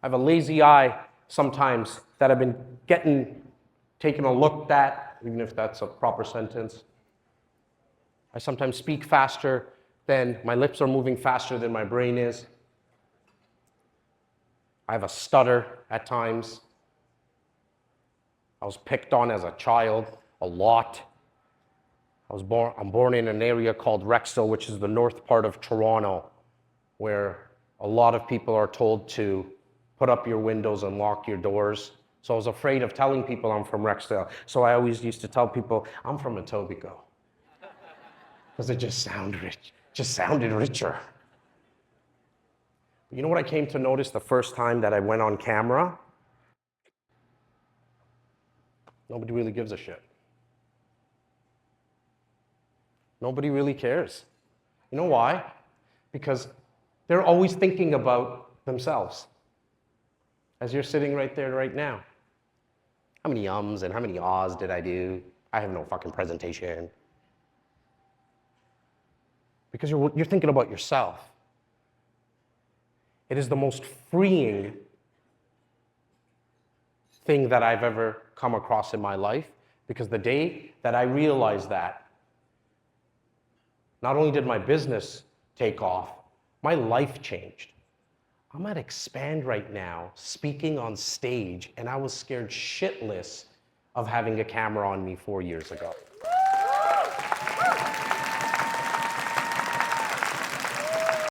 I have a lazy eye sometimes that I've been taking a look at, even if that's a proper sentence. I sometimes speak faster than, my lips are moving faster than my brain is. I have a stutter at times. I was picked on as a child a lot. I'm born in an area called Rexdale, which is the north part of Toronto, where a lot of people are told to put up your windows and lock your doors. So I was afraid of telling people I'm from Rexdale. So I always used to tell people I'm from Etobicoke, because it just sounded richer. You know what I came to notice the first time that I went on camera? Nobody really gives a shit. Nobody really cares. You know why? Because they're always thinking about themselves. As you're sitting right there right now. How many ums and how many ahs did I do? I have no fucking presentation. Because you're thinking about yourself. It is the most freeing thing that I've ever come across in my life, because the day that I realized that, not only did my business take off, my life changed. I'm at Expand right now, speaking on stage, and I was scared shitless of having a camera on me 4 years ago.